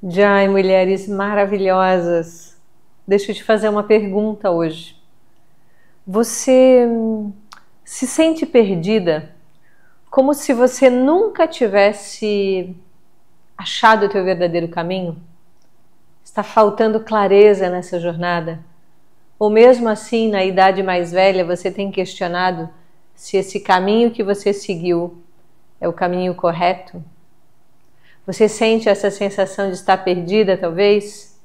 Jai, mulheres maravilhosas, deixa eu te fazer uma pergunta hoje. Você se sente perdida? Como se você nunca tivesse achado o teu verdadeiro caminho? Está faltando clareza nessa jornada? Ou mesmo assim, na idade mais velha, você tem questionado se esse caminho que você seguiu é o caminho correto? Você sente essa sensação de estar perdida, talvez?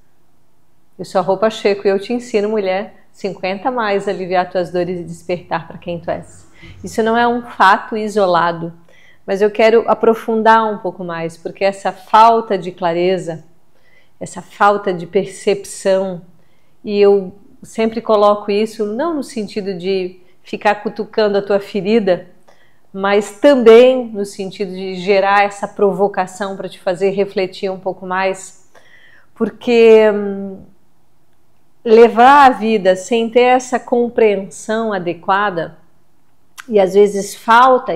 Eu sou a Rô Pacheco e eu te ensino, mulher, 50 mais, a aliviar tuas dores e despertar para quem tu és. Isso não é um fato isolado, mas eu quero aprofundar um pouco mais, porque essa falta de clareza, essa falta de percepção, e eu sempre coloco isso não no sentido de ficar cutucando a tua ferida, mas também no sentido de gerar essa provocação para te fazer refletir um pouco mais, porque levar a vida sem ter essa compreensão adequada, e às vezes falta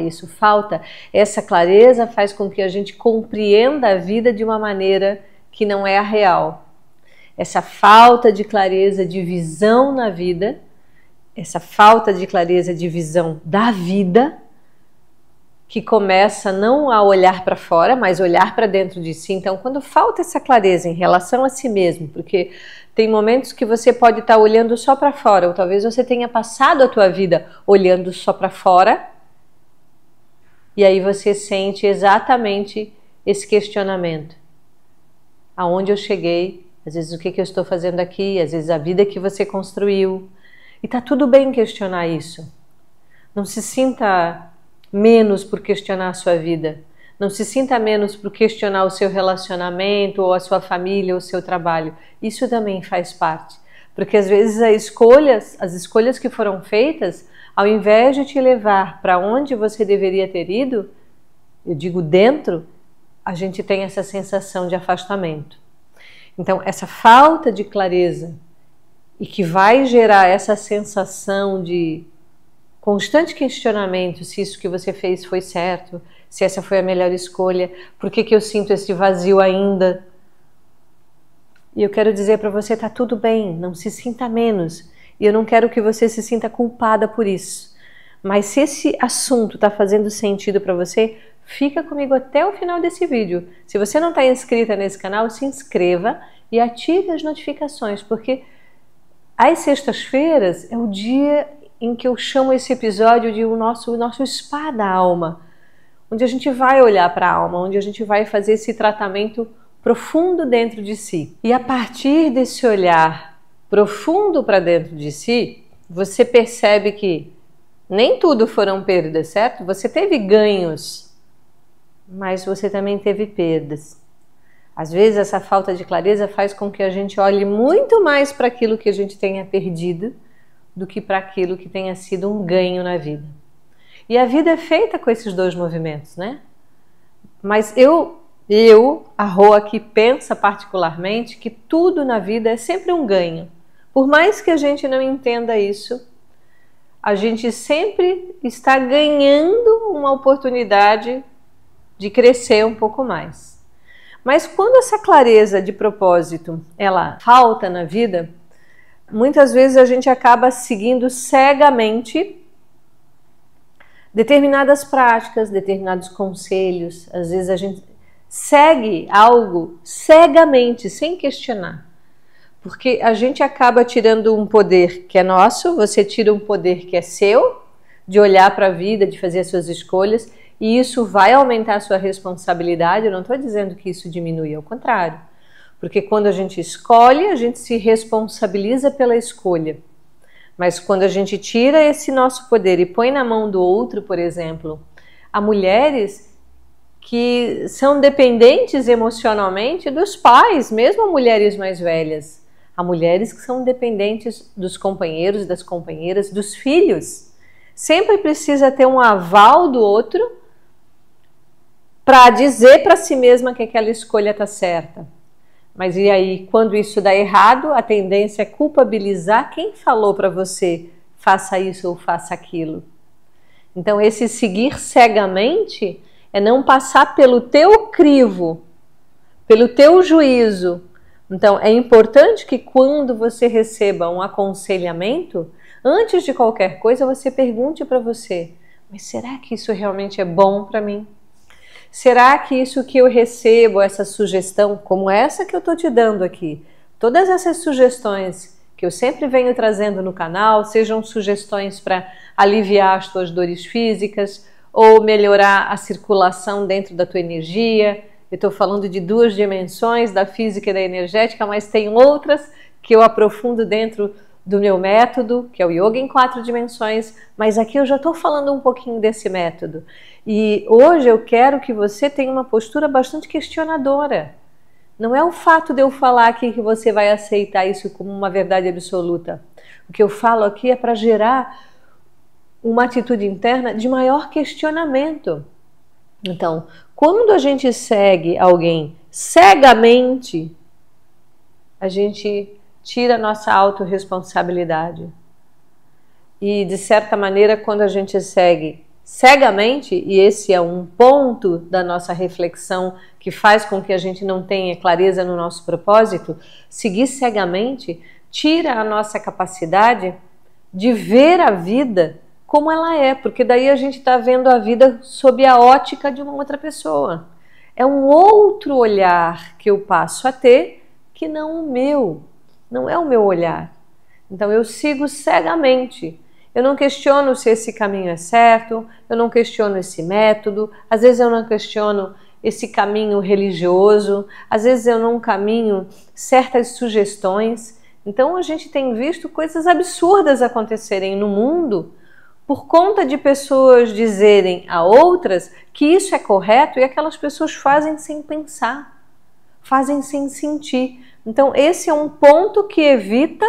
essa clareza, faz com que a gente compreenda a vida de uma maneira que não é a real. Essa falta de clareza, de visão na vida, essa falta de clareza de visão da vida, que começa não a olhar para fora, mas olhar para dentro de si. Então, quando falta essa clareza em relação a si mesmo, porque tem momentos que você pode estar olhando só para fora, ou talvez você tenha passado a tua vida olhando só para fora, e aí você sente exatamente esse questionamento. Aonde eu cheguei? Às vezes o que eu estou fazendo aqui? Às vezes a vida que você construiu. E tá tudo bem questionar isso. Não se sinta menos por questionar a sua vida. Não se sinta menos por questionar o seu relacionamento, ou a sua família, ou o seu trabalho. Isso também faz parte. Porque às vezes as escolhas que foram feitas, ao invés de te levar para onde você deveria ter ido, eu digo dentro, a gente tem essa sensação de afastamento. Então, essa falta de clareza, e que vai gerar essa sensação de constante questionamento se isso que você fez foi certo, se essa foi a melhor escolha, por que eu sinto esse vazio ainda? E eu quero dizer para você, tá tudo bem, não se sinta menos. E eu não quero que você se sinta culpada por isso. Mas se esse assunto está fazendo sentido para você, fica comigo até o final desse vídeo. Se você não está inscrita nesse canal, se inscreva e ative as notificações, porque às sextas-feiras é o dia em que eu chamo esse episódio de o nosso spa da alma, onde a gente vai olhar para a alma, onde a gente vai fazer esse tratamento profundo dentro de si. E a partir desse olhar profundo para dentro de si, você percebe que nem tudo foram perdas, certo? Você teve ganhos, mas você também teve perdas. Às vezes essa falta de clareza faz com que a gente olhe muito mais para aquilo que a gente tenha perdido do que para aquilo que tenha sido um ganho na vida. E a vida é feita com esses dois movimentos, né? Mas a Rô aqui pensa particularmente que tudo na vida é sempre um ganho. Por mais que a gente não entenda isso, a gente sempre está ganhando uma oportunidade de crescer um pouco mais. Mas quando essa clareza de propósito, ela falta na vida, muitas vezes a gente acaba seguindo cegamente determinadas práticas, determinados conselhos. Às vezes a gente segue algo cegamente, sem questionar. Porque a gente acaba tirando um poder que é nosso, você tira um poder que é seu, de olhar para a vida, de fazer as suas escolhas, e isso vai aumentar a sua responsabilidade. Eu não estou dizendo que isso diminui, ao contrário. Porque quando a gente escolhe, a gente se responsabiliza pela escolha. Mas quando a gente tira esse nosso poder e põe na mão do outro, por exemplo, há mulheres que são dependentes emocionalmente dos pais, mesmo mulheres mais velhas. Há mulheres que são dependentes dos companheiros, das companheiras, dos filhos. Sempre precisa ter um aval do outro para dizer para si mesma que aquela escolha está certa. Mas e aí, quando isso dá errado, a tendência é culpabilizar quem falou para você faça isso ou faça aquilo. Então esse seguir cegamente é não passar pelo teu crivo pelo teu juízo. Então, é importante que quando você receba um aconselhamento, antes de qualquer coisa, você pergunte para você, mas será que isso realmente é bom para mim? Será que isso que eu recebo, essa sugestão, como essa que eu estou te dando aqui, todas essas sugestões que eu sempre venho trazendo no canal, sejam sugestões para aliviar as tuas dores físicas ou melhorar a circulação dentro da tua energia. Eu estou falando de 2 dimensões, da física e da energética, mas tem outras que eu aprofundo dentro do meu método, que é o Yoga em 4 dimensões, mas aqui eu já estou falando um pouquinho desse método. E hoje eu quero que você tenha uma postura bastante questionadora. Não é o fato de eu falar aqui que você vai aceitar isso como uma verdade absoluta. O que eu falo aqui é para gerar uma atitude interna de maior questionamento. Então, quando a gente segue alguém cegamente, a gente tira a nossa autorresponsabilidade. E, de certa maneira, quando a gente segue cegamente, e esse é um ponto da nossa reflexão que faz com que a gente não tenha clareza no nosso propósito, seguir cegamente tira a nossa capacidade de ver a vida como ela é, porque daí a gente está vendo a vida sob a ótica de uma outra pessoa. É um outro olhar que eu passo a ter que não o meu, não é o meu olhar. Então eu sigo cegamente. Eu não questiono se esse caminho é certo, eu não questiono esse método, às vezes eu não questiono esse caminho religioso, às vezes eu não caminho certas sugestões. Então a gente tem visto coisas absurdas acontecerem no mundo por conta de pessoas dizerem a outras que isso é correto e aquelas pessoas fazem sem pensar, fazem sem sentir. Então esse é um ponto que evita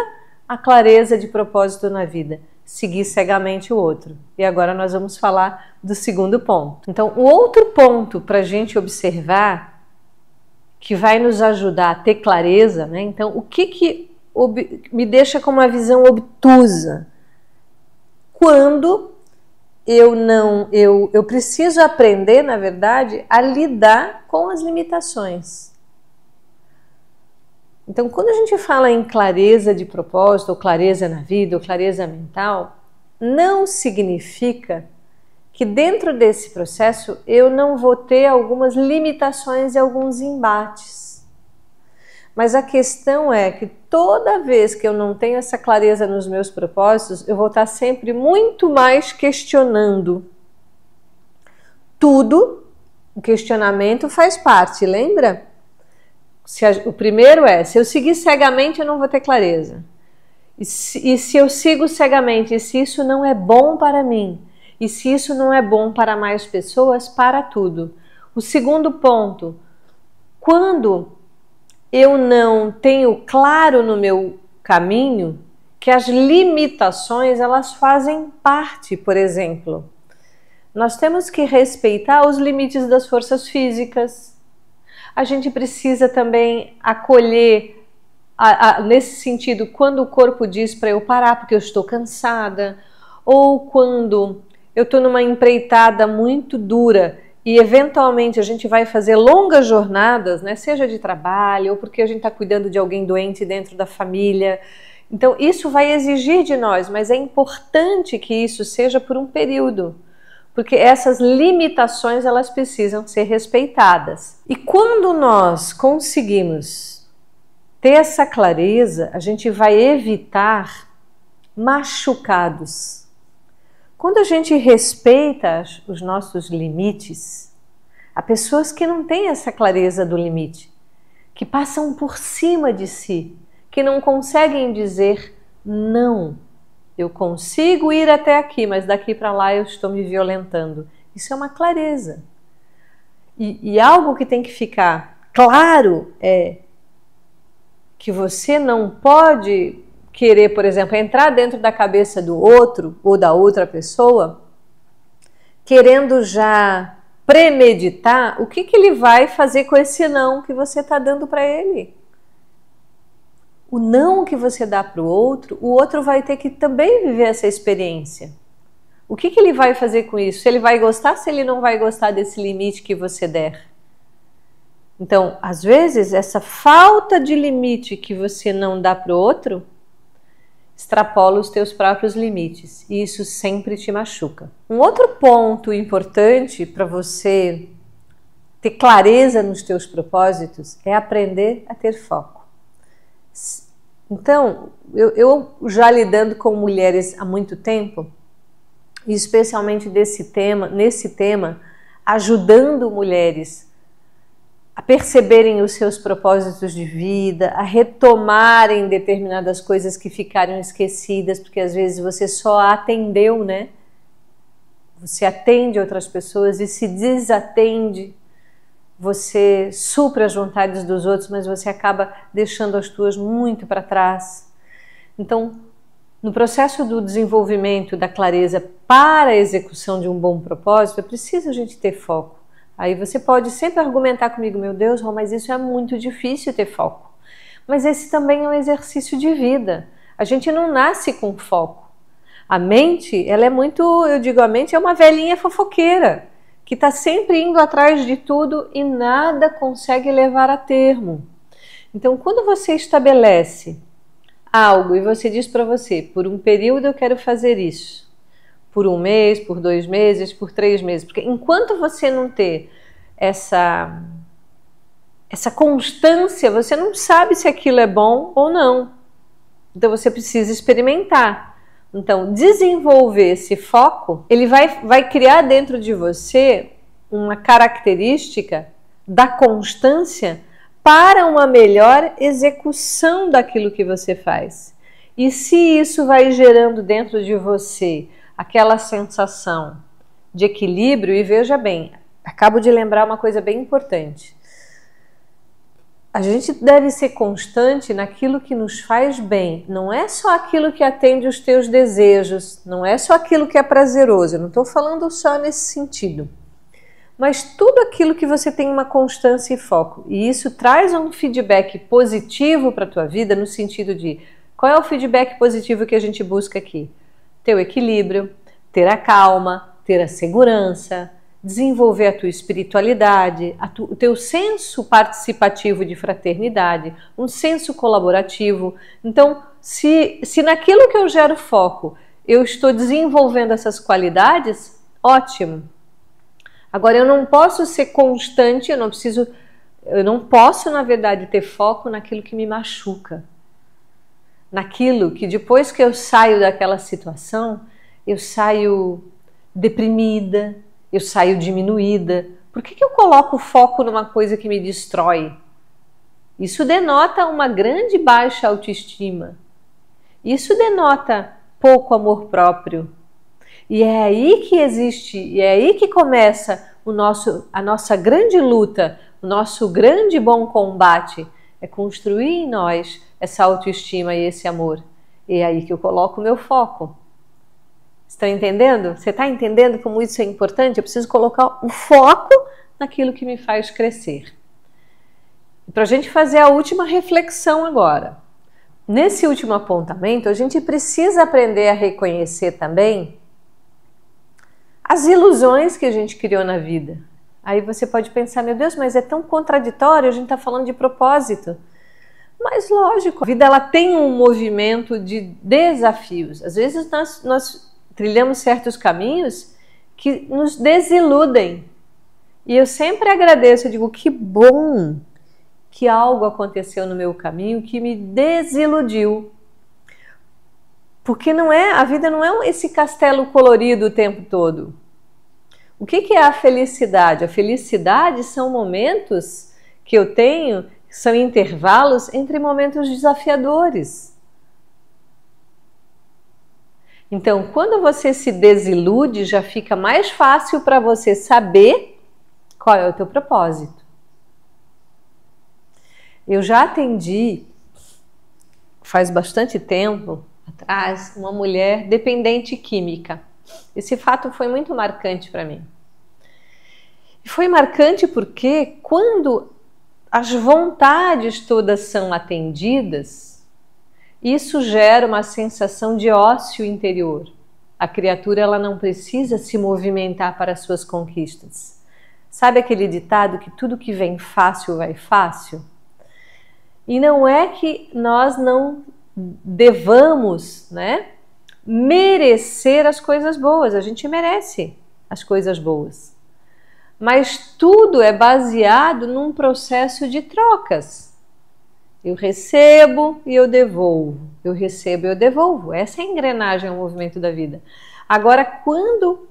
a clareza de propósito na vida. Seguir cegamente o outro. E agora nós vamos falar do segundo ponto. Então, o outro ponto para a gente observar, que vai nos ajudar a ter clareza, né? Então, o que me deixa com uma visão obtusa? Quando eu preciso aprender, na verdade, a lidar com as limitações. Então, quando a gente fala em clareza de propósito, ou clareza na vida, ou clareza mental, não significa que dentro desse processo eu não vou ter algumas limitações e alguns embates. Mas a questão é que toda vez que eu não tenho essa clareza nos meus propósitos, eu vou estar sempre muito mais questionando. Tudo, o questionamento faz parte, lembra? O primeiro é, se eu seguir cegamente eu não vou ter clareza. E se eu sigo cegamente, e se isso não é bom para mim, e se isso não é bom para mais pessoas, para tudo. O segundo ponto, quando eu não tenho claro no meu caminho que as limitações elas fazem parte, por exemplo, nós temos que respeitar os limites das forças físicas. A gente precisa também acolher, nesse sentido, quando o corpo diz para eu parar porque eu estou cansada, ou quando eu estou numa empreitada muito dura e eventualmente a gente vai fazer longas jornadas, né, seja de trabalho ou porque a gente está cuidando de alguém doente dentro da família. Então isso vai exigir de nós, mas é importante que isso seja por um período. Porque essas limitações elas precisam ser respeitadas. E quando nós conseguimos ter essa clareza, a gente vai evitar machucados. Quando a gente respeita os nossos limites, há pessoas que não têm essa clareza do limite, que passam por cima de si, que não conseguem dizer não. Eu consigo ir até aqui, mas daqui para lá eu estou me violentando. Isso é uma clareza. E algo que tem que ficar claro é que você não pode querer, por exemplo, entrar dentro da cabeça do outro ou da outra pessoa, querendo já premeditar o que ele vai fazer com esse não que você está dando para ele. O não que você dá para o outro vai ter que também viver essa experiência. O que ele vai fazer com isso? Se ele vai gostar, se ele não vai gostar desse limite que você der. Então, às vezes, essa falta de limite que você não dá para o outro extrapola os teus próprios limites e isso sempre te machuca. Um outro ponto importante para você ter clareza nos teus propósitos é aprender a ter foco. Então, eu já lidando com mulheres há muito tempo, e especialmente nesse tema, ajudando mulheres a perceberem os seus propósitos de vida, a retomarem determinadas coisas que ficaram esquecidas, porque às vezes você só atendeu, né? Você atende outras pessoas e se desatende, você supra as vontades dos outros, mas você acaba deixando as tuas muito para trás. Então, no processo do desenvolvimento da clareza para a execução de um bom propósito, é preciso a gente ter foco. Aí você pode sempre argumentar comigo, meu Deus, mas isso é muito difícil ter foco. Mas esse também é um exercício de vida. A gente não nasce com foco. A mente, ela é muito, eu digo, a mente é uma velhinha fofoqueira, que está sempre indo atrás de tudo e nada consegue levar a termo. Então, quando você estabelece algo e você diz para você, por um período eu quero fazer isso, por 1 mês, por 2 meses, por 3 meses, porque enquanto você não ter essa constância, você não sabe se aquilo é bom ou não. Então você precisa experimentar. Então, desenvolver esse foco, ele vai criar dentro de você uma característica da constância para uma melhor execução daquilo que você faz. E se isso vai gerando dentro de você aquela sensação de equilíbrio, e veja bem, acabo de lembrar uma coisa bem importante. A gente deve ser constante naquilo que nos faz bem. Não é só aquilo que atende os teus desejos, não é só aquilo que é prazeroso. Eu não estou falando só nesse sentido. Mas tudo aquilo que você tem uma constância e foco. E isso traz um feedback positivo para a tua vida, no sentido de, qual é o feedback positivo que a gente busca aqui? Ter o equilíbrio, ter a calma, ter a segurança, desenvolver a tua espiritualidade, o teu senso participativo de fraternidade, um senso colaborativo. Então, se naquilo que eu gero foco, eu estou desenvolvendo essas qualidades, ótimo. Agora, eu não posso ser constante, eu não posso, na verdade, ter foco naquilo que me machuca. Naquilo que depois que eu saio daquela situação, eu saio deprimida, eu saio diminuída. Por que eu coloco foco numa coisa que me destrói? Isso denota uma grande baixa autoestima. Isso denota pouco amor próprio. E é aí que existe, e é aí que começa a nossa grande luta, o nosso grande bom combate, é construir em nós essa autoestima e esse amor. E é aí que eu coloco o meu foco. Estão entendendo? Você está entendendo como isso é importante? Eu preciso colocar o foco naquilo que me faz crescer. Para a gente fazer a última reflexão agora. Nesse último apontamento, a gente precisa aprender a reconhecer também as ilusões que a gente criou na vida. Aí você pode pensar, meu Deus, mas é tão contraditório, a gente está falando de propósito. Mas lógico, a vida ela tem um movimento de desafios. Às vezes nós trilhamos certos caminhos que nos desiludem. E eu sempre agradeço, eu digo, que bom que algo aconteceu no meu caminho que me desiludiu. Porque a vida não é esse castelo colorido o tempo todo. O que é a felicidade? A felicidade são momentos que eu tenho, são intervalos entre momentos desafiadores. Então, quando você se desilude, já fica mais fácil para você saber qual é o teu propósito. Eu já atendi, faz bastante tempo atrás, uma mulher dependente química. Esse fato foi muito marcante para mim. E foi marcante porque quando as vontades todas são atendidas, isso gera uma sensação de ócio interior. A criatura ela não precisa se movimentar para as suas conquistas. Sabe aquele ditado que tudo que vem fácil vai fácil? E não é que nós não devamos, né, merecer as coisas boas. A gente merece as coisas boas. Mas tudo é baseado num processo de trocas. Eu recebo e eu devolvo. Eu recebo e eu devolvo. Essa é a engrenagem, é o movimento da vida. Agora, quando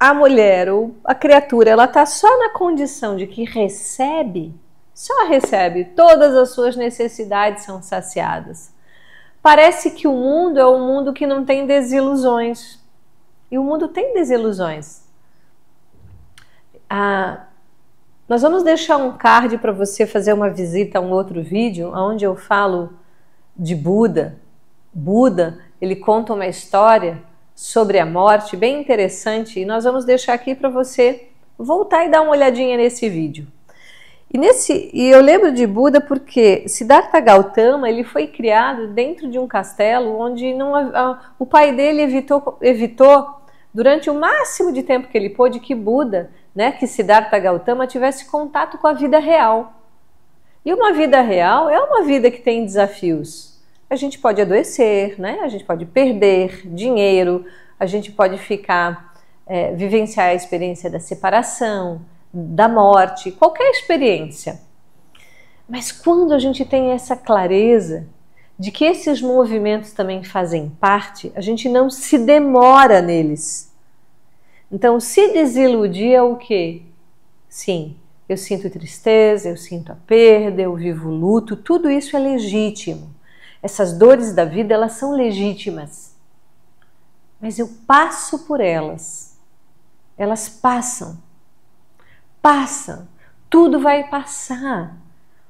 a mulher ou a criatura, ela está só na condição de que recebe, só recebe, todas as suas necessidades são saciadas. Parece que o mundo é um mundo que não tem desilusões. E o mundo tem desilusões. Nós vamos deixar um card para você fazer uma visita a um outro vídeo, onde eu falo de Buda. Buda, ele conta uma história sobre a morte, bem interessante, e nós vamos deixar aqui para você voltar e dar uma olhadinha nesse vídeo. E eu lembro de Buda porque Siddhartha Gautama, ele foi criado dentro de um castelo onde o pai dele evitou durante o máximo de tempo que ele pôde que Buda, né, que Siddhartha Gautama tivesse contato com a vida real. E uma vida real é uma vida que tem desafios. A gente pode adoecer, né? A gente pode perder dinheiro, a gente pode vivenciar a experiência da separação, da morte, qualquer experiência. Mas quando a gente tem essa clareza de que esses movimentos também fazem parte, a gente não se demora neles. Então, se desiludir é o quê? Sim, eu sinto tristeza, eu sinto a perda, eu vivo luto, tudo isso é legítimo. Essas dores da vida, elas são legítimas. Mas eu passo por elas. Elas passam. Passam. Tudo vai passar.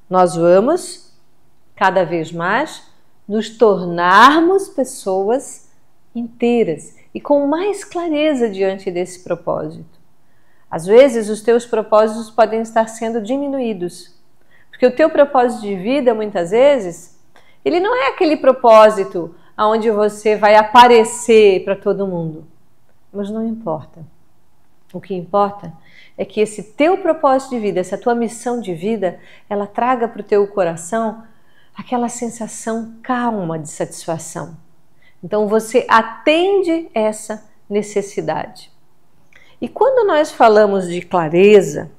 Nós vamos, cada vez mais, nos tornarmos pessoas inteiras e com mais clareza diante desse propósito. Às vezes, os teus propósitos podem estar sendo diminuídos. Porque o teu propósito de vida, muitas vezes, ele não é aquele propósito onde você vai aparecer para todo mundo. Mas não importa. O que importa é que esse teu propósito de vida, essa tua missão de vida, ela traga para o teu coração aquela sensação calma de satisfação. Então você atende essa necessidade. E quando nós falamos de clareza,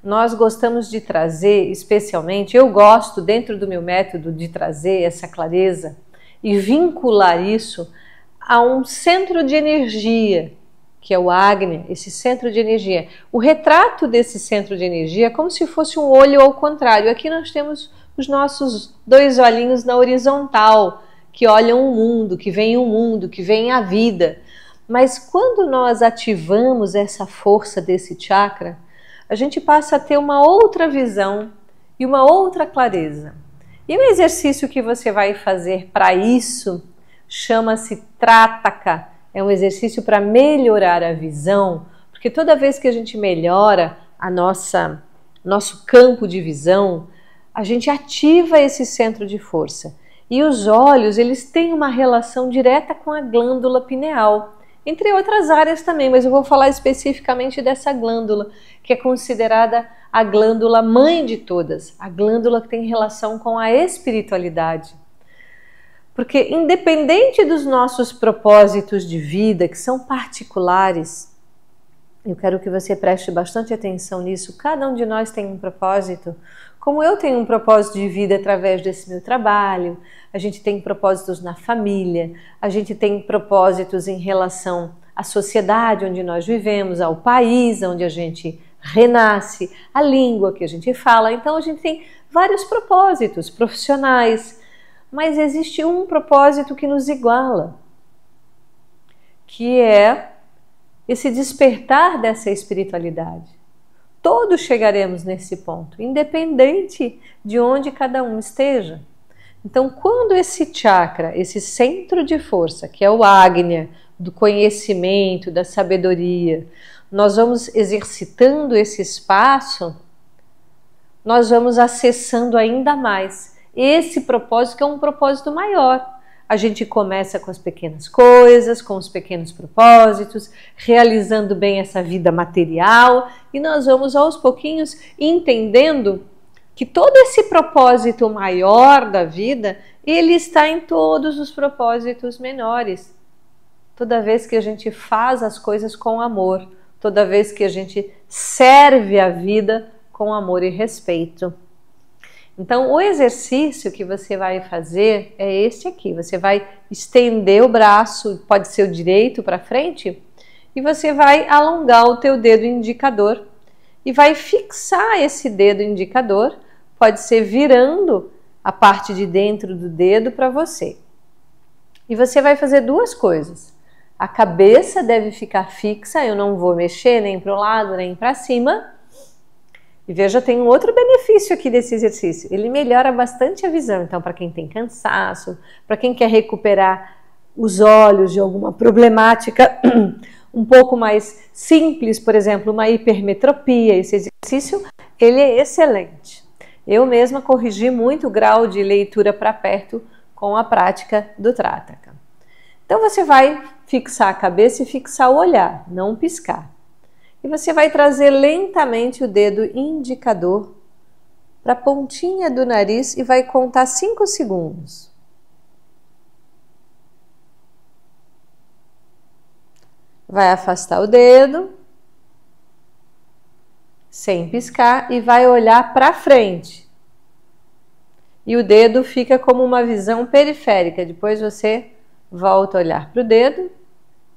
nós gostamos de trazer, especialmente, eu gosto dentro do meu método de trazer essa clareza e vincular isso a um centro de energia, que é o Agnya, esse centro de energia. O retrato desse centro de energia é como se fosse um olho ao contrário. Aqui nós temos os nossos dois olhinhos na horizontal, que olham o mundo, que veem o mundo, que veem a vida. Mas quando nós ativamos essa força desse chakra, a gente passa a ter uma outra visão e uma outra clareza. E o exercício que você vai fazer para isso chama-se Trataka. É um exercício para melhorar a visão, porque toda vez que a gente melhora nosso campo de visão, a gente ativa esse centro de força. E os olhos, eles têm uma relação direta com a glândula pineal, entre outras áreas também, mas eu vou falar especificamente dessa glândula, que é considerada a glândula mãe de todas, a glândula que tem relação com a espiritualidade. Porque independente dos nossos propósitos de vida, que são particulares, eu quero que você preste bastante atenção nisso, cada um de nós tem um propósito, como eu tenho um propósito de vida através desse meu trabalho, a gente tem propósitos na família, a gente tem propósitos em relação à sociedade onde nós vivemos, ao país onde a gente renasce, a língua que a gente fala. Então a gente tem vários propósitos profissionais, mas existe um propósito que nos iguala, que é esse despertar dessa espiritualidade. Todos chegaremos nesse ponto, independente de onde cada um esteja. Então, quando esse chakra, esse centro de força, que é o Agnya, do conhecimento, da sabedoria, nós vamos exercitando esse espaço, nós vamos acessando ainda mais esse propósito, que é um propósito maior. a gente começa com as pequenas coisas, com os pequenos propósitos, realizando bem essa vida material, e nós vamos aos pouquinhos entendendo que todo esse propósito maior da vida, ele está em todos os propósitos menores. Toda vez que a gente faz as coisas com amor, toda vez que a gente serve a vida com amor e respeito. Então, o exercício que você vai fazer é este aqui. Você vai estender o braço, pode ser o direito para frente, e você vai alongar o teu dedo indicador e vai fixar esse dedo indicador, pode ser virando a parte de dentro do dedo para você. E você vai fazer duas coisas. A cabeça deve ficar fixa, eu não vou mexer nem para o lado nem para cima. E veja, tem um outro benefício aqui desse exercício. Ele melhora bastante a visão. Então, para quem tem cansaço, para quem quer recuperar os olhos de alguma problemática um pouco mais simples, por exemplo, uma hipermetropia, esse exercício, ele é excelente. Eu mesma corrigi muito o grau de leitura para perto com a prática do Trataka. Então, você vai fixar a cabeça e fixar o olhar, não piscar. E você vai trazer lentamente o dedo indicador para a pontinha do nariz e vai contar 5 segundos. Vai afastar o dedo, sem piscar, e vai olhar para frente. E o dedo fica como uma visão periférica. Depois você volta a olhar para o dedo.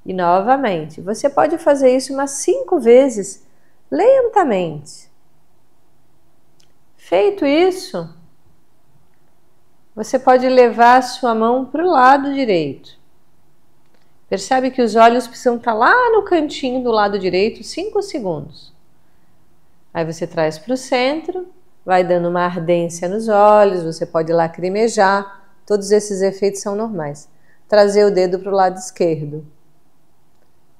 E novamente, você pode fazer isso umas 5 vezes, lentamente. Feito isso, você pode levar a sua mão para o lado direito. Percebe que os olhos precisam estar lá no cantinho do lado direito, 5 segundos. Aí você traz para o centro, vai dando uma ardência nos olhos, você pode lacrimejar, todos esses efeitos são normais. Trazer o dedo para o lado esquerdo.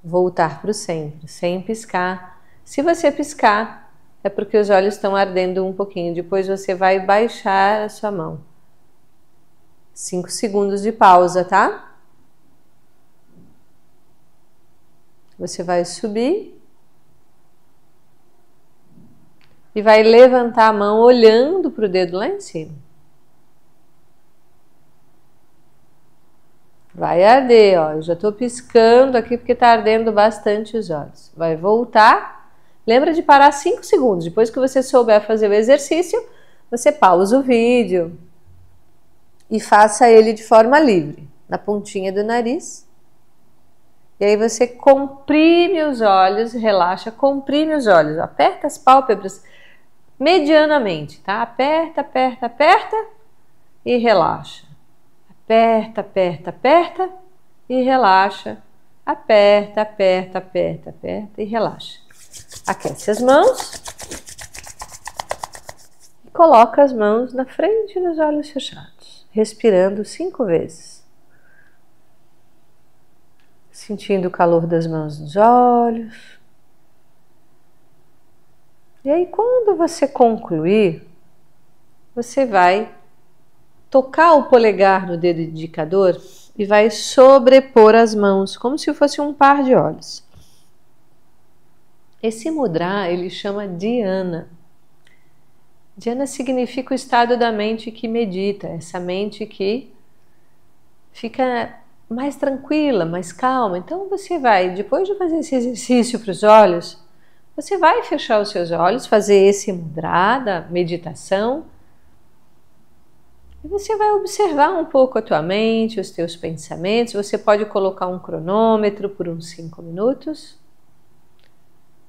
Voltar para o centro, sem piscar. Se você piscar, é porque os olhos estão ardendo um pouquinho. Depois você vai baixar a sua mão. 5 segundos de pausa, tá? Você vai subir e vai levantar a mão olhando para o dedo lá em cima. Vai arder, ó. Eu já estou piscando aqui porque está ardendo bastante os olhos. Vai voltar. Lembra de parar 5 segundos. Depois que você souber fazer o exercício, você pausa o vídeo e faça ele de forma livre, na pontinha do nariz. E aí você comprime os olhos, relaxa, comprime os olhos. Aperta as pálpebras medianamente, tá? Aperta, aperta, aperta e relaxa. Aperta, aperta, aperta e relaxa. Aperta, aperta, aperta, aperta e relaxa. Aquece as mãos e coloca as mãos na frente dos olhos fechados, respirando 5 vezes. Sentindo o calor das mãos nos olhos. E aí, quando você concluir, você vai tocar o polegar no dedo indicador e vai sobrepor as mãos, como se fosse um par de olhos. Esse mudra, ele chama dhyana. Dhyana significa o estado da mente que medita, essa mente que fica mais tranquila, mais calma. Então você vai, depois de fazer esse exercício para os olhos, você vai fechar os seus olhos, fazer esse mudra da meditação. E você vai observar um pouco a tua mente, os teus pensamentos. Você pode colocar um cronômetro por uns 5 minutos,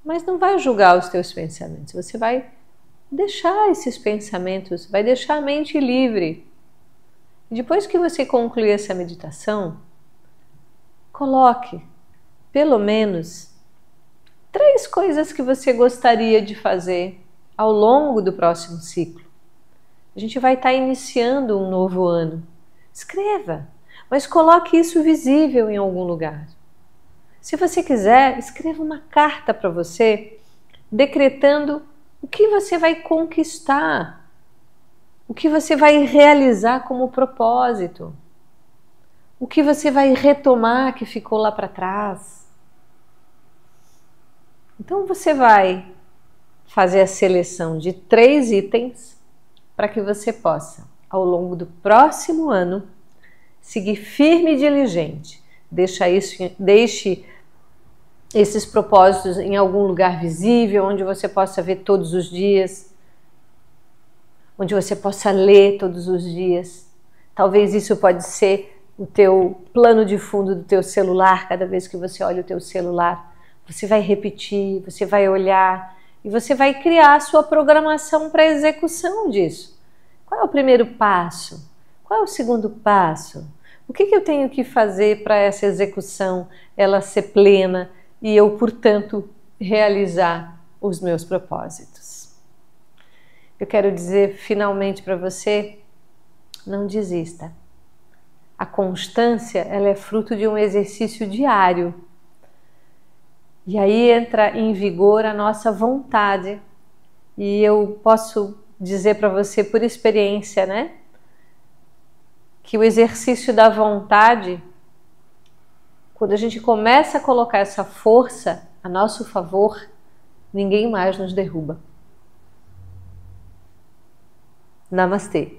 mas não vai julgar os teus pensamentos. Você vai deixar esses pensamentos, vai deixar a mente livre. E depois que você concluir essa meditação, coloque pelo menos 3 coisas que você gostaria de fazer ao longo do próximo ciclo. A gente vai estar iniciando um novo ano. Escreva, mas coloque isso visível em algum lugar. Se você quiser, escreva uma carta para você, decretando o que você vai conquistar, o que você vai realizar como propósito. O que você vai retomar que ficou lá para trás? Então você vai fazer a seleção de 3 itens para que você possa, ao longo do próximo ano, seguir firme e diligente. Deixe esses propósitos em algum lugar visível, onde você possa ver todos os dias, onde você possa ler todos os dias. Talvez isso pode ser o teu plano de fundo do teu celular. Cada vez que você olha o teu celular, você vai repetir, você vai olhar e você vai criar a sua programação para a execução disso. Qual é o primeiro passo? Qual é o segundo passo? O que eu tenho que fazer para essa execução ela ser plena e eu, portanto, realizar os meus propósitos? Eu quero dizer finalmente para você, não desista. A constância, ela é fruto de um exercício diário. E aí entra em vigor a nossa vontade. E eu posso dizer para você por experiência, né? Que o exercício da vontade, quando a gente começa a colocar essa força a nosso favor, ninguém mais nos derruba. Namastê.